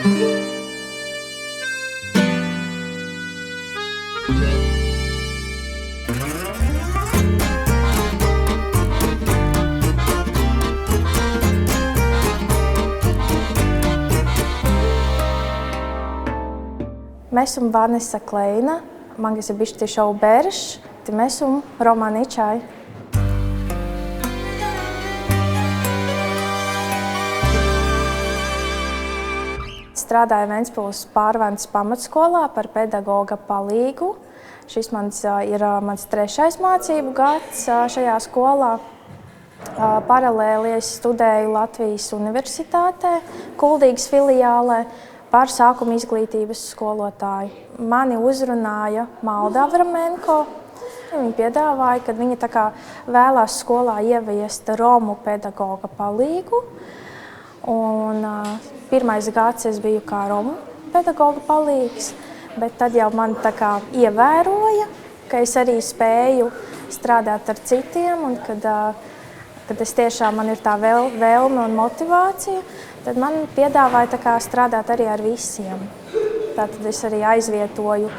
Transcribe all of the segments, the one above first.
Mēs esam Vanesa Kleina, man ir bišķi šau Berš, mēs esam Romāna Ičai. Strādāju Ventspils Pārvantes pamatskolā par pedagoga palīgu. Šis ir mans 3. mācību gads šajā skolā. Paralēli es studēju Latvijas Universitātē, Kuldīgas filiālē, par sākuma izglītības skolotāju. Mani uzrunāja Malda Avramenko. Viņa piedāvāja, ka viņa tā kā vēlās skolā ieviest romu pedagoga palīgu. Un pirmais gads es biju kā romu pedagoga palīgs, bet tad jau man tā kā ievēroja, ka es arī spēju strādāt ar citiem, un kad es tiešām man ir tā vēlme un motivācija, tad man piedāvāja tā kā strādāt arī ar visiem. Tātad es arī aizvietoju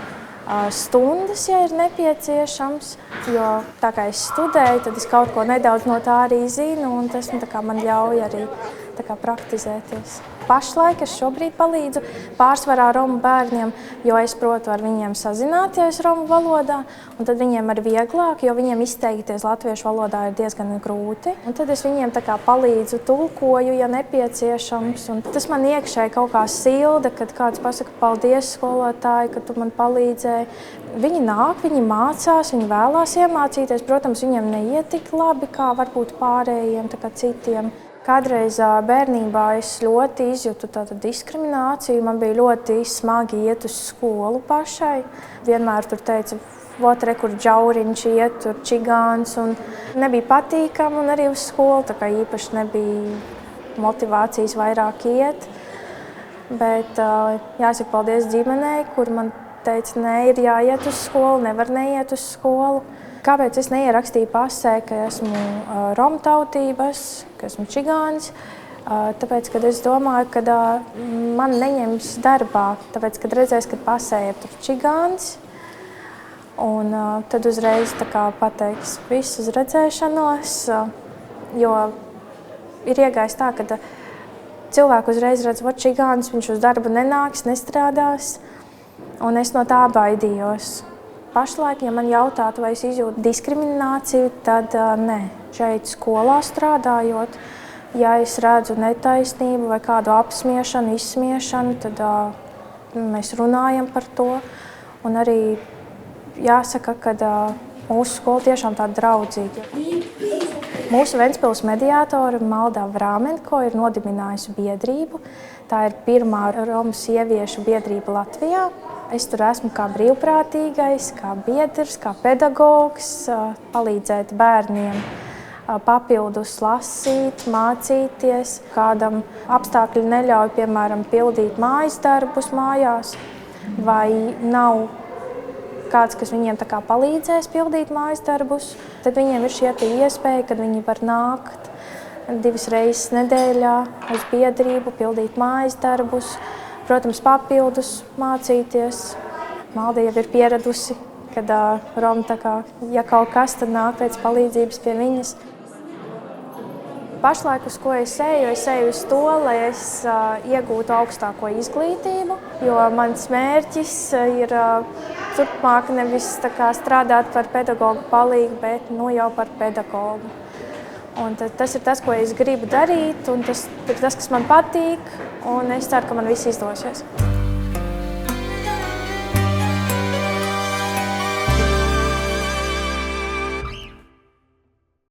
stundas, ja ir nepieciešams, jo tā kā es studēju, tad es kaut ko nedaudz no tā arī zinu, un tas tā kā man ļauj arī tā kā praktizēties. Pašlaik es šobrīd palīdzu pārsvarā romu bērniem, jo es protu ar viņiem sazināties romu valodā, un tad viņiem ir vieglāk, jo viņiem izteikties latviešu valodā ir diezgan grūti. Un tad es viņiem tā kā palīdzu, tulkoju, ja nepieciešams. Un tas man iekšēji kaut kā silda, kad kāds pasaka, paldies skolotāji, ka tu man palīdzēji. Viņi nāk, viņi mācās, viņi vēlās iemācīties. Protams, viņiem neiet tik labi, kā varbūt pārējiem, tā kā citiem. Kādreiz bērnībā es ļoti izjūtu tādu diskrimināciju. Man bija ļoti smagi iet uz skolu pašai. Vienmēr tur teica, re, kur džauriņš iet, tur čigāns. Un nebija patīkami un arī uz skolu. Tā kā īpaši nebija motivācijas vairāk iet. Bet jāsaka paldies ģimenei, kur man teica, nē, ir jāiet uz skolu, nevar neiet uz skolu. Kāpēc es neierakstīju pasē, ka esmu romu tautības, ka esmu čigāns? Tāpēc, kad es domāju, ka man neņems darbā, tāpēc, kad redzēs, ka pasē ir tur čigāns, un tad uzreiz tā kā pateiks visu uz redzēšanos, jo ir iegājis tā, ka cilvēku uzreiz redz, ot čigāns, viņš uz darbu nenāks, nestrādās, un es no tā baidījos. Pašlaik, ja man jautātu, vai es izjūtu diskrimināciju, tad nē. Šeit skolā strādājot, ja es redzu netaisnību vai kādu apsmiešanu, izsmiešanu, tad mēs runājam par to. Un arī jāsaka, ka mūsu skola tiešām tāda draudzīga. Mūsu Ventspils mediātore Malda Avramenko ir nodibinājusi biedrību. Tā ir pirmā romu sieviešu biedrība Latvijā. Es tur esmu kā brīvprātīgais, kā biedrs, kā pedagogs, palīdzēt bērniem papildus lasīt, mācīties. Kādam apstākļi neļauj, piemēram, pildīt mājas darbus mājās, vai nav kāds, kas viņiem tā kā palīdzēs pildīt mājas darbus, tad viņiem ir šī iespēja, kad viņi var nākt 2 reizes nedēļā uz biedrību, pildīt mājas darbus. Protams, papildus mācīties. Malda jau ir pieradusi, kad Roma tā kā, ja kaut kas, tad nāk pēc palīdzības pie viņas. Pašlaik, uz ko es eju uz to, lai es iegūtu augstāko izglītību, jo mans mērķis ir turpmāk nevis tā kā strādāt par pedagogu palīgu, bet jau par pedagogu. Un tas ir tas, ko es gribu darīt, un tas ir tas, kas man patīk, un es ceru, ka man viss izdosies.